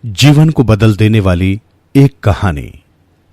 जीवन को बदल देने वाली एक कहानी।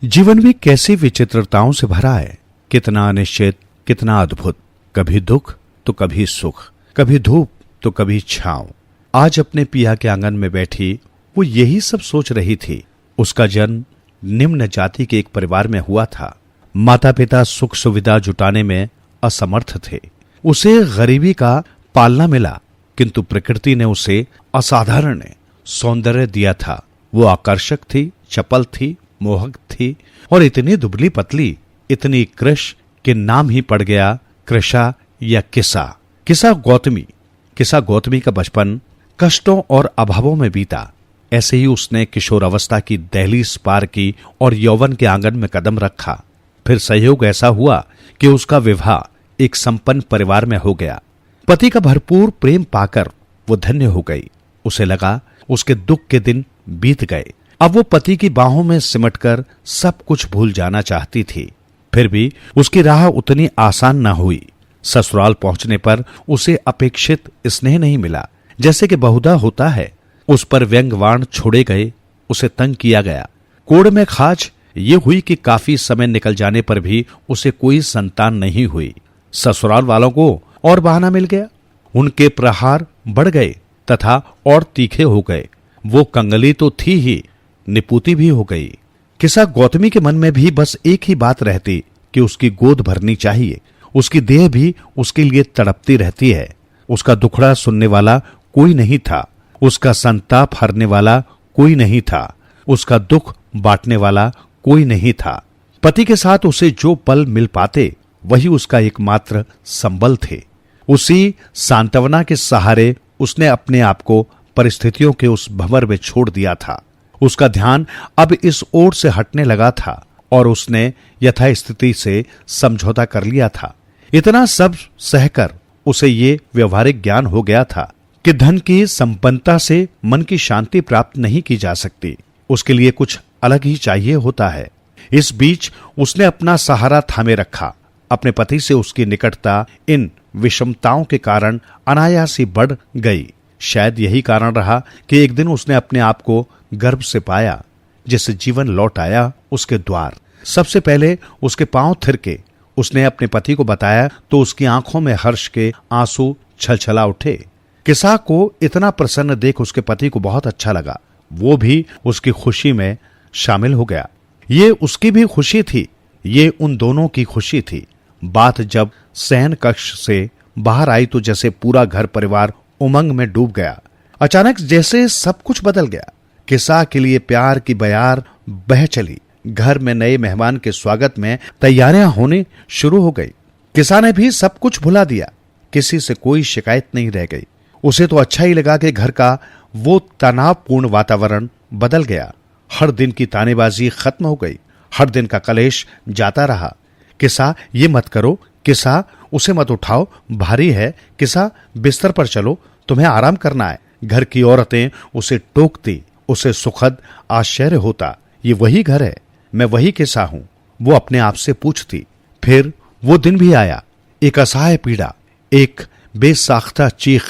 जीवन भी कैसी विचित्रताओं से भरा है, कितना अनिश्चित, कितना अद्भुत। कभी दुख तो कभी सुख, कभी धूप तो कभी छांव। आज अपने पिया के आंगन में बैठी वो यही सब सोच रही थी। उसका जन्म निम्न जाति के एक परिवार में हुआ था। माता पिता सुख सुविधा जुटाने में असमर्थ थे। उसे गरीबी का पालना मिला, किंतु प्रकृति ने उसे असाधारण सौंदर्य दिया था। वो आकर्षक थी, चपल थी, मोहक थी और इतनी दुबली पतली, इतनी कृश कि नाम ही पड़ गया कृषा या किसा। किसा गौतमी का बचपन कष्टों और अभावों में बीता। ऐसे ही उसने किशोर अवस्था की दहलीज पार की और यौवन के आंगन में कदम रखा। फिर संयोग ऐसा हुआ कि उसका विवाह एक संपन्न परिवार में हो गया। पति का भरपूर प्रेम पाकर वो धन्य हो गई। उसे लगा उसके दुख के दिन बीत गए। अब वो पति की बाहों में सिमटकर सब कुछ भूल जाना चाहती थी। फिर भी उसकी राह उतनी आसान न हुई। ससुराल पहुंचने पर उसे अपेक्षित स्नेह नहीं मिला, जैसे कि बहुधा होता है। उस पर व्यंग्यवाण छोड़े गए, उसे तंग किया गया। कोड़ में खाज ये हुई कि काफी समय निकल जाने पर भी उसे कोई संतान नहीं हुई। ससुराल वालों को और बहाना मिल गया। उनके प्रहार बढ़ गए तथा और तीखे हो गए। वो कंगली तो थी ही, निपुती भी हो गई। किसा गौतमी के मन में भी बस एक ही बात रहती कि उसकी गोद भरनी चाहिए। उसकी देह भी उसके लिए तड़पती रहती है। उसका दुखड़ा सुनने वाला कोई नहीं था, उसका संताप हरने वाला कोई नहीं था, उसका दुख बांटने वाला कोई नहीं था। पति के साथ उसे जो पल मिल पाते वही उसका एकमात्र संबल थे। उसी सांत्वना के सहारे उसने अपने आप को परिस्थितियों के उस भंवर में छोड़ दिया था। उसका ध्यान अब इस ओर से हटने लगा था और उसने यथास्थिति से समझौता कर लिया था। इतना सब सहकर उसे ये व्यवहारिक ज्ञान हो गया था कि धन की संपन्नता से मन की शांति प्राप्त नहीं की जा सकती। उसके लिए कुछ अलग ही चाहिए होता है। इस बीच उसने अपना सहारा थामे रखा। अपने पति से उसकी निकटता इन विषमताओं के कारण अनायास ही बढ़ गई। शायद यही कारण रहा कि एक दिन उसने अपने आप को गर्भ से पाया, जिससे जीवन लौट आया उसके द्वार। सबसे पहले उसके पांव थिरके। उसने अपने पति को बताया तो उसकी आंखों में हर्ष के आंसू छलछला उठे। किसा को इतना प्रसन्न देख उसके पति को बहुत अच्छा लगा। वो भी उसकी खुशी में शामिल हो गया। ये उसकी भी खुशी थी, ये उन दोनों की खुशी थी। बात जब शयन कक्ष से बाहर आई तो जैसे पूरा घर परिवार उमंग में डूब गया। अचानक जैसे सब कुछ बदल गया। किसा के लिए प्यार की बयार बह चली। घर में नए मेहमान के स्वागत में तैयारियां होने शुरू हो गई। किसा ने भी सब कुछ भुला दिया। किसी से कोई शिकायत नहीं रह गई। उसे तो अच्छा ही लगा कि घर का वो तनावपूर्ण वातावरण बदल गया। हर दिन की तानेबाजी खत्म हो गई। हर दिन का कलेश जाता रहा। किसा ये मत करो, किसा उसे मत उठाओ, भारी है, किसा बिस्तर पर चलो, तुम्हें आराम करना है। घर की औरतें उसे टोकती। उसे सुखद आश्चर्य होता, ये वही घर है, मैं वही किसा हूं। वो अपने आप से पूछती। फिर वो दिन भी आया। एक असहाय पीड़ा, एक बेसाख्ता चीख,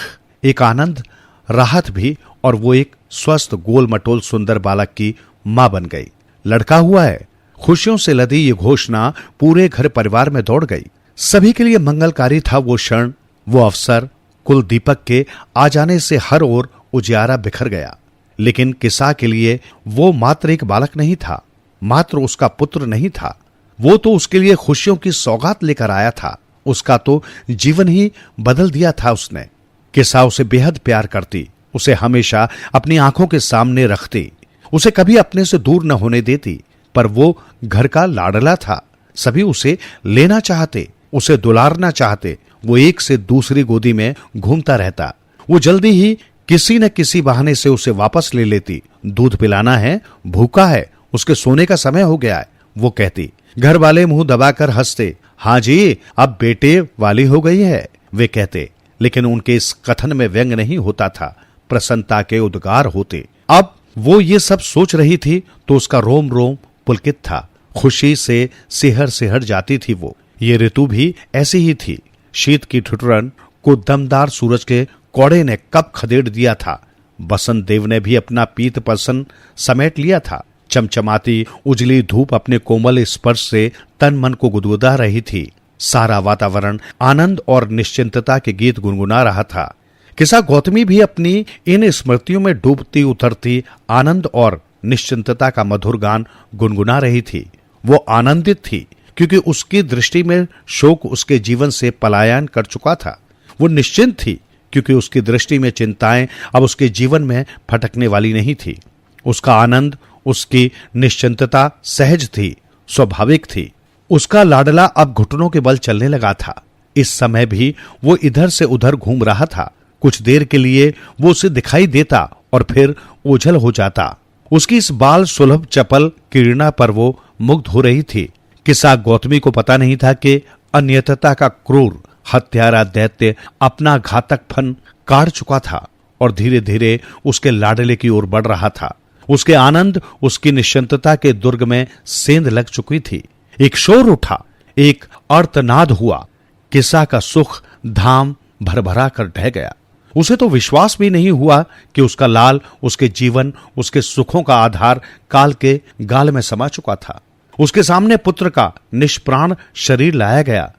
एक आनंद, राहत भी, और वो एक स्वस्थ गोल मटोल सुंदर बालक की मां बन गई। लड़का हुआ है। खुशियों से लदी ये घोषणा पूरे घर परिवार में दौड़ गई। सभी के लिए मंगलकारी था वो क्षण, वो अवसर। कुल दीपक के आ जाने से हर ओर उजियारा बिखर गया। लेकिन किसा के लिए वो मात्र एक बालक नहीं था, मात्र उसका पुत्र नहीं था। वो तो उसके लिए खुशियों की सौगात लेकर आया था। उसका तो जीवन ही बदल दिया था उसने। किसा उसे बेहद प्यार करती, उसे हमेशा अपनी आंखों के सामने रखती, उसे कभी अपने से दूर न होने देती। पर वो घर का लाडला था। सभी उसे लेना चाहते, उसे दुलारना चाहते। वो एक से दूसरी गोदी में घूमता रहता। वो जल्दी ही किसी न किसी बहाने से उसे वापस ले लेती। दूध पिलाना है, भूखा है, उसके सोने का समय हो गया है, वो कहती। घर वाले मुंह दबाकर हंसते। हाँ जी, अब बेटे वाली हो गई है, वे कहते। लेकिन उनके इस कथन में व्यंग नहीं होता था, प्रसन्नता के उद्गार होते। अब वो ये सब सोच रही थी तो उसका रोम रोम पुलकित था। खुशी से सिहर सिहर जाती थी वो। ये ऋतु भी ऐसी ही थी। शीत की ठिठुरन को दमदार सूरज के कौड़े ने कब खदेड़ दिया था। बसंत देव ने भी अपना पीत प्रसन समेट लिया था। चमचमाती उजली धूप अपने कोमल स्पर्श से तन मन को गुदगुदा रही थी। सारा वातावरण आनंद और निश्चिंतता के गीत गुनगुना रहा था। किस्सा गौतमी भी अपनी इन स्मृतियों में डूबती उतरती आनंद और निश्चिंतता का मधुर गान गुनगुना रही थी। वो आनंदित थी क्योंकि उसकी दृष्टि में शोक उसके जीवन से पलायन कर चुका था। वो निश्चिंत थी क्योंकि उसकी दृष्टि में चिंताएं अब उसके जीवन में फटकने वाली नहीं थी। उसका आनंद, उसकी निश्चिंतता सहज थी, स्वाभाविक थी। उसका लाडला अब घुटनों के बल चलने लगा था। इस समय भी वो इधर से उधर घूम रहा था। कुछ देर के लिए वो उसे दिखाई देता और फिर ओझल हो जाता। उसकी इस बाल सुलभ चपल किरणा पर वो मुग्ध हो रही थी। किस्सा गौतमी को पता नहीं था कि अनियतता का क्रूर हत्यारा दैत्य अपना घातक फन काट चुका था और धीरे धीरे उसके लाडले की ओर बढ़ रहा था। उसके आनंद, उसकी निश्चिंतता के दुर्ग में सेंध लग चुकी थी। एक शोर उठा, एक अर्तनाद हुआ। किस्सा का सुख धाम भरभरा कर ढह गया। उसे तो विश्वास भी नहीं हुआ कि उसका लाल, उसके जीवन, उसके सुखों का आधार काल के गाल में समा चुका था। उसके सामने पुत्र का निष्प्राण शरीर लाया गया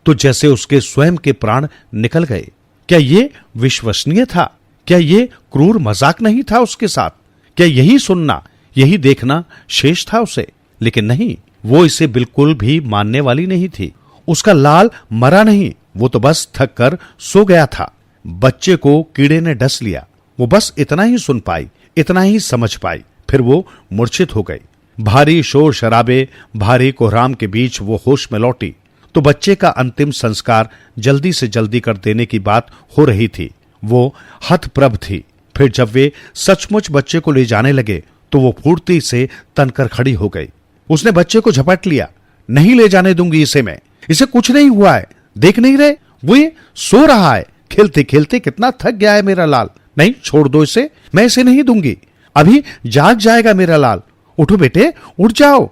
तो जैसे उसके स्वयं के प्राण निकल गए। क्या ये विश्वसनीय था? क्या ये क्रूर मजाक नहीं था उसके साथ? क्या यही सुनना, यही देखना शेष था उसे? लेकिन नहीं, वो इसे बिल्कुल भी मानने वाली नहीं थी। उसका लाल मरा नहीं, वो तो बस थक कर सो गया था। बच्चे को कीड़े ने डस लिया। वो बस इतना ही सुन पाई, इतना ही समझ पाई, फिर वो मूर्छित हो गई। भारी शोर शराबे, भारी कोहराम के बीच वो होश में लौटी तो बच्चे का अंतिम संस्कार जल्दी से जल्दी कर देने की बात हो रही थी। वो हतप्रभ थी। फिर जब वे सचमुच बच्चे को ले जाने लगे तो वो फुर्ती से तनकर खड़ी हो गई। उसने बच्चे को झपट लिया। नहीं ले जाने दूंगी इसे मैं, इसे कुछ नहीं हुआ है, देख नहीं रहे, वो ये सो रहा है, खेलते खेलते कितना थक गया है मेरा लाल। नहीं, छोड़ दो इसे, मैं इसे नहीं दूंगी, अभी जाग जाएगा मेरा लाल। उठो बेटे, उठ जाओ,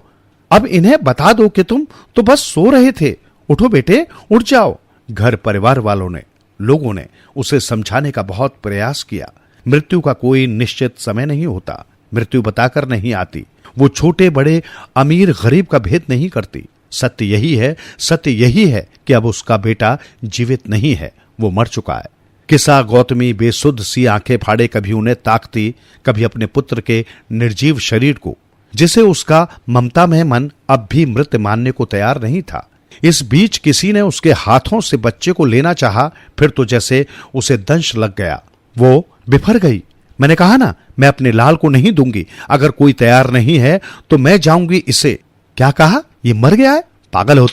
अब इन्हें बता दो कि तुम तो बस सो रहे थे। उठो बेटे, उठ जाओ। घर परिवार वालों ने, लोगों ने उसे समझाने का बहुत प्रयास किया। मृत्यु का कोई निश्चित समय नहीं होता, मृत्यु बताकर नहीं आती, वो छोटे बड़े अमीर गरीब का भेद नहीं करती। सत्य यही है कि अब उसका बेटा जीवित नहीं है, वो मर चुका है। किस्सा गौतमी बेसुध सी आंखें फाड़े कभी उन्हें ताकती, कभी अपने पुत्र के निर्जीव शरीर को, जिसे उसका ममता में मन अब भी मृत मानने को तैयार नहीं था। इस बीच किसी ने उसके हाथों से बच्चे को लेना चाहा, फिर तो जैसे उसे दंश लग गया, वो बिफर गई। मैंने कहा ना, मैं अपने लाल को नहीं दूंगी, अगर कोई तैयार नहीं है तो मैं जाऊंगी इसे। क्या कहा? ये मर गया है? पागल हो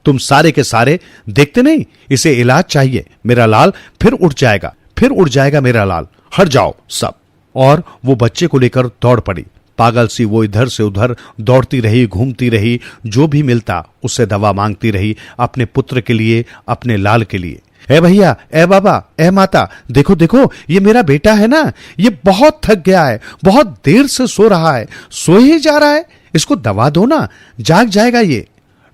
तुम सारे के सारे देखते नहीं, इसे इलाज चाहिए। मेरा लाल फिर उठ जाएगा मेरा लाल, हट जाओ सब। और वो बच्चे को लेकर दौड़ पड़ी। पागल सी वो इधर से उधर दौड़ती रही, घूमती रही, जो भी मिलता उससे दवा मांगती रही, अपने पुत्र के लिए, अपने लाल के लिए। ए भैया, ए बाबा, ए माता, देखो देखो, ये मेरा बेटा है ना, ये बहुत थक गया है, बहुत देर से सो रहा है, सो ही जा रहा है, इसको दवा दो ना, जाग जाएगा ये।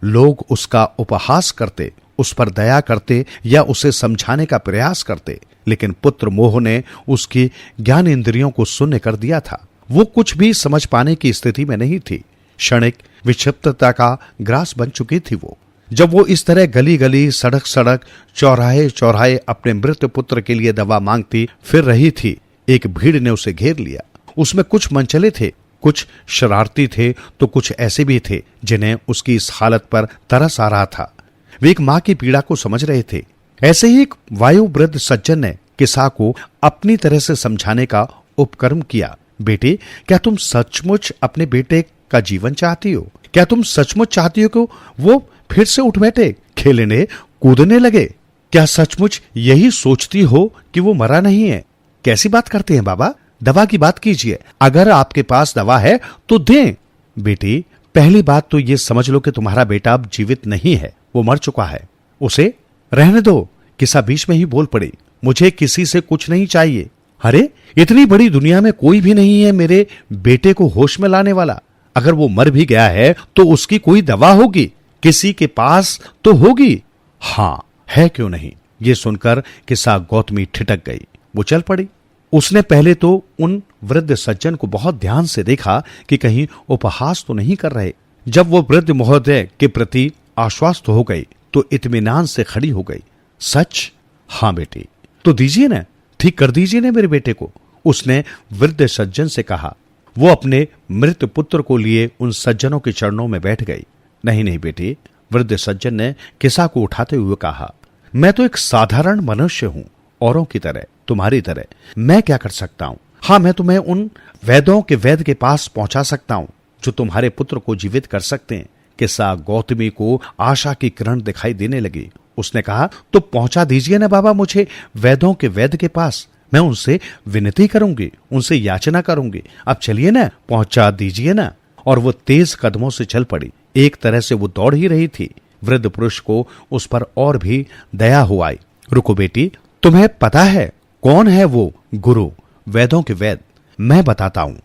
लोग उसका उपहास करते, उस पर दया करते या उसे समझाने का प्रयास करते, लेकिन पुत्र मोह ने उसकी ज्ञान इंद्रियों को शून्य कर दिया था। वो कुछ भी समझ पाने की स्थिति में नहीं थी। क्षणिक विक्षिप्तता का ग्रास बन चुकी थी वो। जब वो इस तरह गली गली, सड़क सड़क, चौराहे चौराहे अपने मृत पुत्र के लिए दवा मांगती फिर रही थी, एक भीड़ ने उसे घेर लिया। उसमें कुछ मनचले थे, कुछ शरारती थे, तो कुछ ऐसे भी थे जिन्हें उसकी इस हालत पर तरस आ रहा था। वे एक मां की पीड़ा को समझ रहे थे। ऐसे ही एक वायुवृद्ध सज्जन ने किस्सा को अपनी तरह से समझाने का उपक्रम किया। बेटे, क्या तुम सचमुच अपने बेटे का जीवन चाहती हो? क्या तुम सचमुच चाहती हो कि वो फिर से उठ बैठे, खेलने कूदने लगे? क्या सचमुच यही सोचती हो कि वो मरा नहीं है? कैसी बात करते हैं बाबा, दवा की बात कीजिए। अगर आपके पास दवा है तो दें। बेटी, पहली बात तो ये समझ लो कि तुम्हारा बेटा अब जीवित नहीं है, वो मर चुका है। उसे रहने दो। किस्सा बीच में ही बोल पड़ी। मुझे किसी से कुछ नहीं चाहिए। अरे, इतनी बड़ी दुनिया में कोई भी नहीं है मेरे बेटे को होश में लाने वाला। अगर वो मर भी गया है तो उसकी कोई दवा होगी, किसी के पास तो होगी। हाँ, है क्यों नहीं? ये सुनकर किस्सा गौतमी ठिठक गई। वो चल पड़ी। उसने पहले तो उन वृद्ध सज्जन को बहुत ध्यान से देखा कि कहीं उपहास तो नहीं कर रहे। जब वो वृद्ध महोदय के प्रति आश्वस्त हो गई तो इत्मीनान से खड़ी हो गई। सच? हाँ बेटी। तो दीजिए ना, ठीक कर दीजिए ना मेरे बेटे को, उसने वृद्ध सज्जन से कहा। वो अपने मृत पुत्र को लिए उन सज्जनों के चरणों में बैठ गई। नहीं नहीं बेटी, वृद्ध सज्जन ने किस्सा को उठाते हुए कहा, मैं तो एक साधारण मनुष्य हूं, औरों की तरह, तुम्हारी तरह। मैं क्या कर सकता हूं? हाँ, मैं तुम्हें उन वैद्यों के वैद्य के पास पहुंचा सकता हूं जो तुम्हारे पुत्र को जीवित कर सकते हैं। किस्सा गौतमी को आशा की किरण दिखाई देने लगी। उसने कहा, तो पहुंचा दीजिए ना बाबा मुझे वैद्यों के वैद्य के पास, मैं उनसे विनती करूंगी, उनसे याचना करूंगी। अब चलिए ना, पहुंचा दीजिए ना। और वो तेज कदमों से चल पड़ी। एक तरह से वो दौड़ ही रही थी। वृद्ध पुरुष को उस पर और भी दया हो आई। रुको बेटी, तुम्हें पता है कौन है वो गुरु, वेदों के वेद? मैं बताता हूं।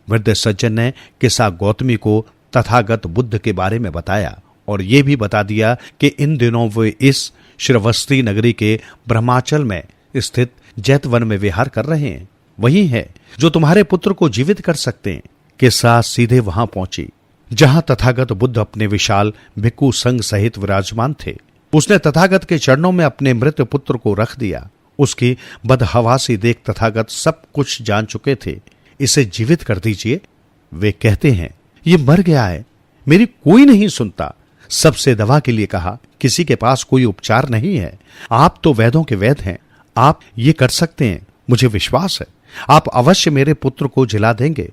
वृद्ध सज्जन ने किस्सा गौतमी को तथागत बुद्ध के बारे में बताया और ये भी बता दिया कि इन दिनों वे इस श्रवस्ती नगरी के ब्रह्माचल में स्थित जैतवन में विहार कर रहे हैं। वही है जो तुम्हारे पुत्र को जीवित कर सकते हैं। किस्सा सीधे वहां पहुंची जहां तथागत बुद्ध अपने विशाल भिक्खु संघ सहित विराजमान थे। उसने तथागत के चरणों में अपने मृत पुत्र को रख दिया। उसकी बदहवासी देख तथागत सब कुछ जान चुके थे। इसे जीवित कर दीजिए। वे कहते हैं, ये मर गया है, मेरी कोई नहीं सुनता। सबसे दवा के लिए कहा, किसी के पास कोई उपचार नहीं है। आप तो वेदों के वेद हैं, आप ये कर सकते हैं, मुझे विश्वास है। आप अवश्य मेरे पुत्र को जिला देंगे।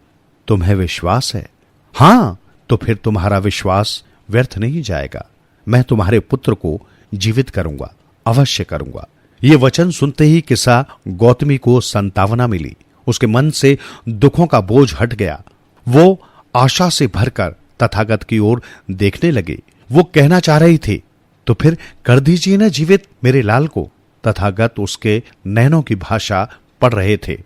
तुम्हें विश्वास है? हां, तो फिर तुम्हारा विश्वास व्यर्थ नहीं जाएगा। मैं तुम्हारे पुत्र को जीवित करूंगा, अवश्य करूंगा। ये वचन सुनते ही किस्सा गौतमी को संतावना मिली। उसके मन से दुखों का बोझ हट गया। वो आशा से भरकर तथागत की ओर देखने लगे। वो कहना चाह रही थी, तो फिर कर दीजिए ना जीवित मेरे लाल को। तथागत उसके नैनों की भाषा पढ़ रहे थे,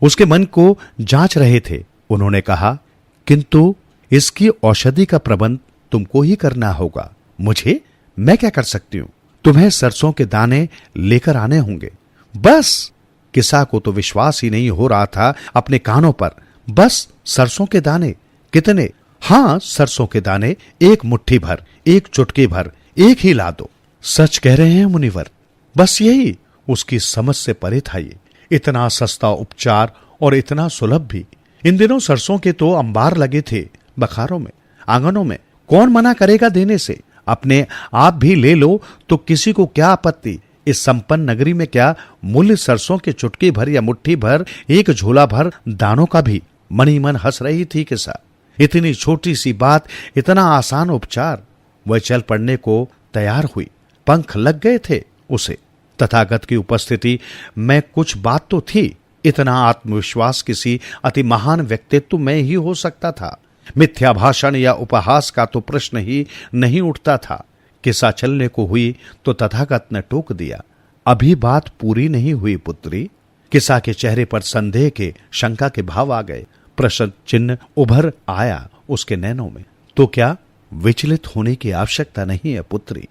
उसके मन को जांच रहे थे। उन्होंने कहा, किंतु इसकी औषधि का प्रबंध तुमको ही करना होगा। मुझे? मैं क्या कर सकती हूं? तुम्हें सरसों के दाने लेकर आने होंगे, बस। किस्सा को तो विश्वास ही नहीं हो रहा था अपने कानों पर। बस सरसों के दाने? कितने? हां, सरसों के दाने 1 मुट्ठी भर, 1 चुटकी भर, 1 ही ला दो। सच कह रहे हैं मुनिवर? बस यही? उसकी समझ से परे था ये। इतना सस्ता उपचार और इतना सुलभ भी। इन दिनों सरसों के तो अंबार लगे थे बखारों में, आंगनों में। कौन मना करेगा देने से? अपने आप भी ले लो तो किसी को क्या आपत्ति। इस संपन्न नगरी में क्या मूल्य सरसों के चुटकी भर या मुट्ठी भर, 1 झोला भर दानों का भी? मनी मन हंस रही थी किस्सा। इतनी छोटी सी बात, इतना आसान उपचार। वह चल पड़ने को तैयार हुई। पंख लग गए थे उसे। तथागत की उपस्थिति में कुछ बात तो थी। इतना आत्मविश्वास किसी अति महान व्यक्तित्व में ही हो सकता था। मिथ्या भाषण या उपहास का तो प्रश्न ही नहीं उठता था। किस्सा चलने को हुई तो तथागत ने टोक दिया, अभी बात पूरी नहीं हुई पुत्री। किस्सा के चेहरे पर संदेह के, शंका के भाव आ गए। प्रश्न चिन्ह उभर आया उसके नैनों में। तो क्या विचलित होने की आवश्यकता नहीं है पुत्री।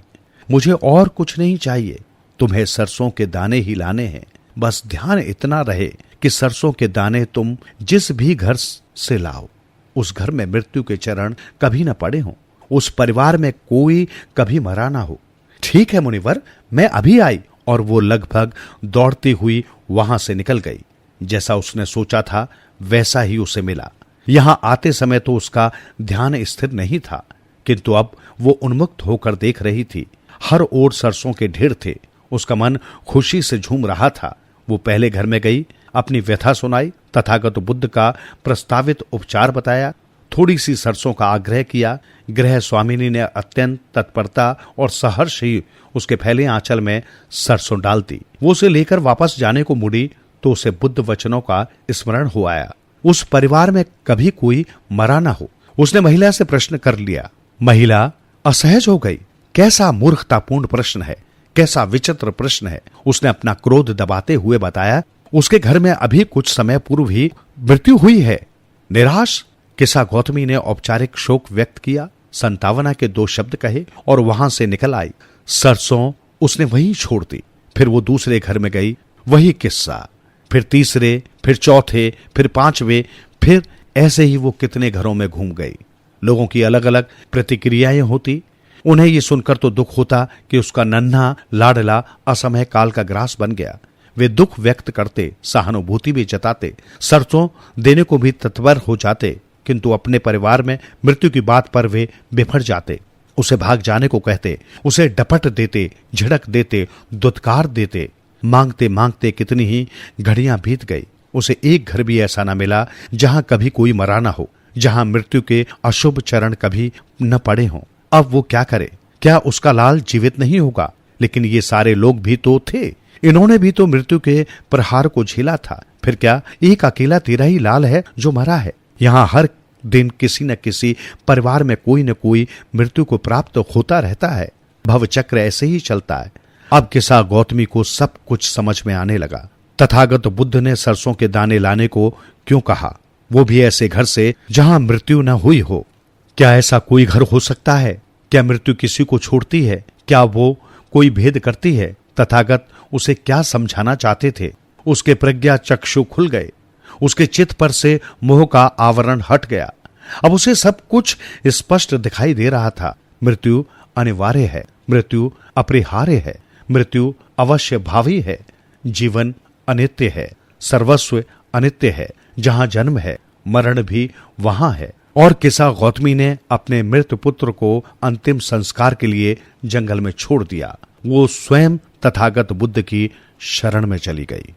मुझे और कुछ नहीं चाहिए। तुम्हें सरसों के दाने ही लाने हैं। बस ध्यान इतना रहे कि सरसों के दाने तुम जिस भी घर से लाओ, उस घर में मृत्यु के चरण कभी न पड़े हों, उस परिवार में कोई कभी मरा ना हो। ठीक है मुनिवर, मैं अभी आई। और वो लगभग दौड़ती हुई वहां से निकल गई। जैसा उसने सोचा था वैसा ही उसे मिला। यहां आते समय तो उसका ध्यान स्थिर नहीं था, किंतु अब वो उन्मुक्त होकर देख रही थी। हर ओर सरसों के ढेर थे। उसका मन खुशी से झूम रहा था। वो पहले घर में गई, अपनी व्यथा सुनाई, तथागत बुद्ध का प्रस्तावित उपचार बताया, थोड़ी सी सरसों का आग्रह किया। गृह स्वामिनी ने अत्यंत तत्परता और सहर्ष ही उसके फैले आंचल में सरसों डाल दी। वो उसे लेकर वापस जाने को मुड़ी तो उसे बुद्ध वचनों का स्मरण हो आया। उस परिवार में कभी कोई मरा ना हो। उसने महिला से प्रश्न कर लिया। महिला असहज हो गई। कैसा मूर्खतापूर्ण प्रश्न है, कैसा विचित्र प्रश्न है। उसने अपना क्रोध दबाते हुए बताया, उसके घर में अभी कुछ समय पूर्व ही मृत्यु हुई है। निराश किस्सा गौतमी ने औपचारिक शोक व्यक्त किया, संतावना के 2 शब्द कहे और वहां से निकल आई। सरसों उसने वहीं छोड़ दी। फिर वो दूसरे घर में गई, वही किस्सा। फिर तीसरे, फिर चौथे, फिर पांचवे, फिर ऐसे ही वो कितने घरों में घूम गई। लोगों की अलग अलग प्रतिक्रियाएं होती। उन्हें ये सुनकर तो दुख होता कि उसका नन्हा लाडला असमय काल का ग्रास बन गया। वे दुख व्यक्त करते, सहानुभूति भी जताते, सरसों देने को भी तत्पर हो जाते, किंतु अपने परिवार में मृत्यु की बात पर वे बिफर जाते। उसे भाग जाने को कहते, उसे डपट देते, झिड़क देते, दुत्कार देते। मांगते मांगते कितनी ही घड़ियां बीत गई। उसे एक घर भी ऐसा न मिला जहां कभी कोई मरा न हो, जहां मृत्यु के अशुभ चरण कभी न पड़े हों। अब वो क्या करे? क्या उसका लाल जीवित नहीं होगा? लेकिन ये सारे लोग भी तो थे। इन्होंने भी तो मृत्यु के प्रहार को झेला था। फिर क्या एक अकेला तेरा ही लाल है जो मरा है? यहां हर दिन किसी न किसी परिवार में कोई न कोई मृत्यु को प्राप्त होता रहता है। भवचक्र ऐसे ही चलता है। अब किसा गौतमी को सब कुछ समझ में आने लगा। तथागत बुद्ध ने सरसों के दाने लाने को क्यों कहा, वो भी ऐसे घर से जहां मृत्यु न हुई हो? क्या ऐसा कोई घर हो सकता है? क्या मृत्यु किसी को छोड़ती है? क्या वो कोई भेद करती है? तथागत उसे क्या समझाना चाहते थे? उसके प्रज्ञा चक्षु खुल गए। उसके चित्त पर से मोह का आवरण हट गया। अब उसे सब कुछ स्पष्ट दिखाई दे रहा था। मृत्यु अनिवार्य है, मृत्यु अपरिहार्य है, मृत्यु अवश्य भावी है। जीवन अनित्य है, सर्वस्व अनित्य है। जहां जन्म है, मरण भी वहां है। और किसा गौतमी ने अपने मृत पुत्र को अंतिम संस्कार के लिए जंगल में छोड़ दिया। वो स्वयं तथागत बुद्ध की शरण में चली गई।